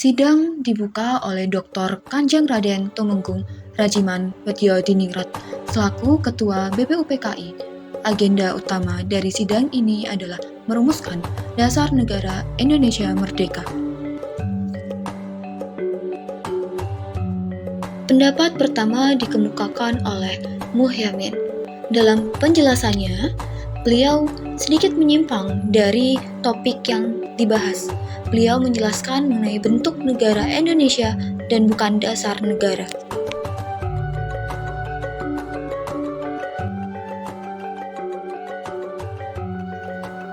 Sidang dibuka oleh Dr. Kanjeng Raden Tumenggung Rajiman Wedyadiningrat selaku Ketua BPUPKI. Agenda utama dari sidang ini adalah merumuskan dasar negara Indonesia Merdeka. Pendapat pertama dikemukakan oleh Muhyamin. Dalam penjelasannya, beliau sedikit menyimpang dari topik yang dibahas. Beliau menjelaskan mengenai bentuk negara Indonesia dan bukan dasar negara.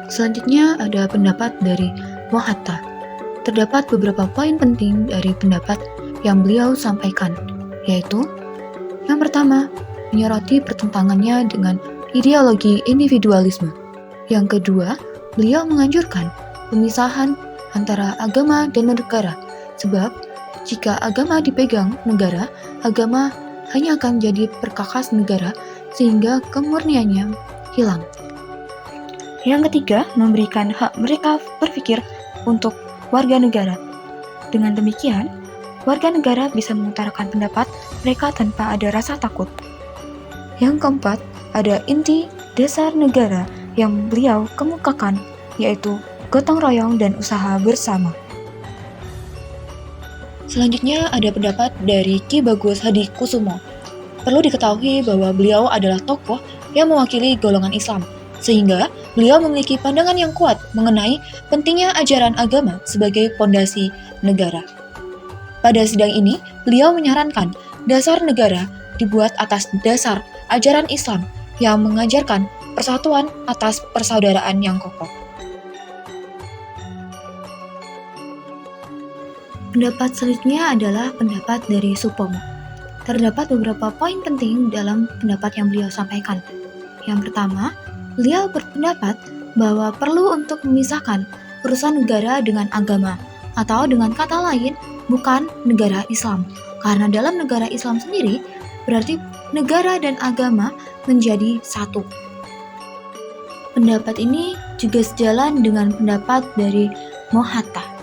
Selanjutnya ada pendapat dari Mohatta. Terdapat beberapa poin penting dari pendapat yang beliau sampaikan, yaitu yang pertama, menyoroti pertentangannya dengan ideologi individualisme. Yang kedua, beliau menganjurkan pemisahan antara agama dan negara, sebab jika agama dipegang negara, agama hanya akan menjadi perkakas negara sehingga kemurniannya hilang. Yang ketiga, memberikan hak mereka berpikir untuk warga negara. Dengan demikian, warga negara bisa mengutarakan pendapat mereka tanpa ada rasa takut. Yang keempat, ada inti dasar negara yang beliau kemukakan, yaitu gotong royong dan usaha bersama. Selanjutnya ada pendapat dari Ki Bagus Hadi Kusumo. Perlu diketahui bahwa beliau adalah tokoh yang mewakili golongan Islam, sehingga beliau memiliki pandangan yang kuat mengenai pentingnya ajaran agama sebagai pondasi negara. Pada sidang ini, beliau menyarankan dasar negara dibuat atas dasar ajaran Islam yang mengajarkan persatuan atas persaudaraan yang kokoh. Pendapat selanjutnya adalah pendapat dari Supomo. Terdapat beberapa poin penting dalam pendapat yang beliau sampaikan. Yang pertama, beliau berpendapat bahwa perlu untuk memisahkan urusan negara dengan agama, atau dengan kata lain, bukan negara Islam. Karena dalam negara Islam sendiri, berarti negara dan agama menjadi satu. Pendapat ini juga sejalan dengan pendapat dari Mohatta.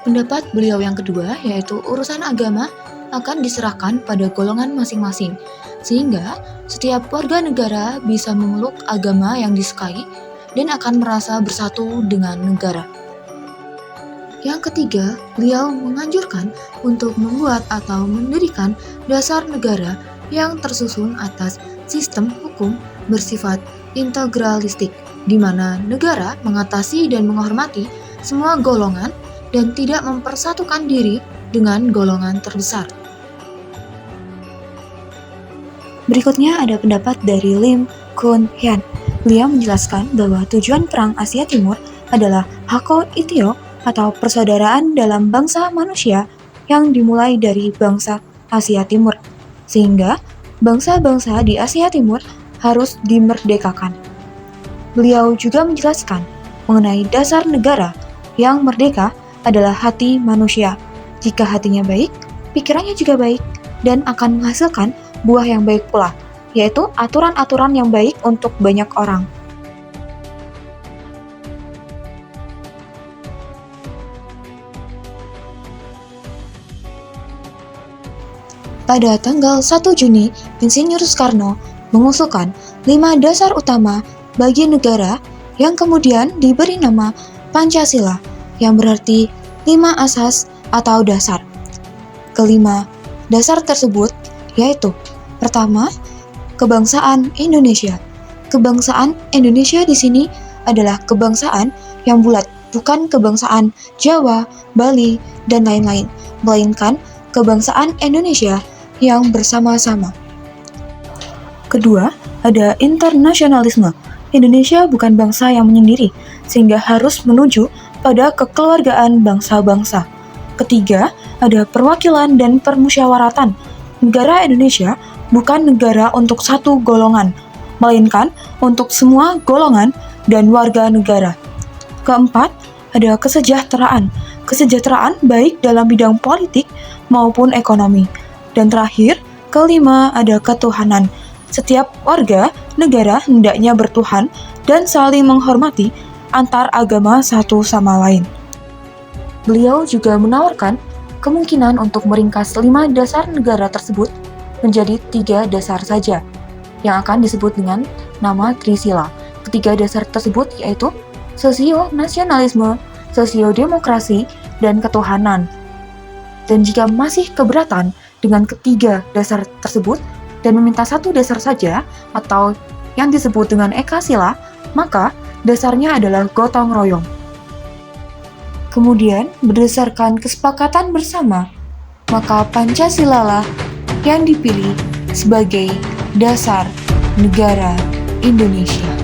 Pendapat beliau yang kedua, yaitu urusan agama akan diserahkan pada golongan masing-masing, sehingga setiap warga negara bisa memeluk agama yang disukai dan akan merasa bersatu dengan negara. Yang ketiga, beliau menganjurkan untuk membuat atau mendirikan dasar negara yang tersusun atas sistem hukum bersifat integralistik, di mana negara mengatasi dan menghormati semua golongan dan tidak mempersatukan diri dengan golongan terbesar. Berikutnya ada pendapat dari Lim Kun Hyun. Beliau menjelaskan bahwa tujuan Perang Asia Timur adalah Hako Itio atau persaudaraan dalam bangsa manusia yang dimulai dari bangsa Asia Timur, sehingga bangsa-bangsa di Asia Timur harus dimerdekakan. Beliau juga menjelaskan mengenai dasar negara yang merdeka adalah hati manusia. Jika hatinya baik, pikirannya juga baik dan akan menghasilkan buah yang baik pula, yaitu aturan-aturan yang baik untuk banyak orang. Pada tanggal 1 Juni, Insinyur Soekarno mengusulkan 5 dasar utama bagi negara yang kemudian diberi nama Pancasila, yang berarti 5 asas atau dasar. Kelima dasar tersebut yaitu pertama, kebangsaan Indonesia. Kebangsaan Indonesia di sini adalah kebangsaan yang bulat, bukan kebangsaan Jawa, Bali, dan lain-lain, melainkan kebangsaan Indonesia yang bersama-sama. Kedua, ada internasionalisme. Indonesia bukan bangsa yang menyendiri, sehingga harus menuju pada kekeluargaan bangsa-bangsa. Ketiga, ada perwakilan dan permusyawaratan. Negara Indonesia bukan negara untuk satu golongan, melainkan untuk semua golongan dan warga negara. Keempat, ada kesejahteraan. Kesejahteraan baik dalam bidang politik maupun ekonomi. Dan terakhir, kelima, ada ketuhanan. Setiap warga negara hendaknya bertuhan dan saling menghormati antar agama satu sama lain. Beliau juga menawarkan kemungkinan untuk meringkas 5 dasar negara tersebut menjadi 3 dasar saja, yang akan disebut dengan nama Trisila. Ketiga dasar tersebut yaitu sosio-nasionalisme, sosio-demokrasi, dan ketuhanan. Dan jika masih keberatan dengan ketiga dasar tersebut dan meminta satu dasar saja atau yang disebut dengan Ekasila, maka dasarnya adalah gotong royong. Kemudian, berdasarkan kesepakatan bersama, maka Pancasila lah yang dipilih sebagai dasar negara Indonesia.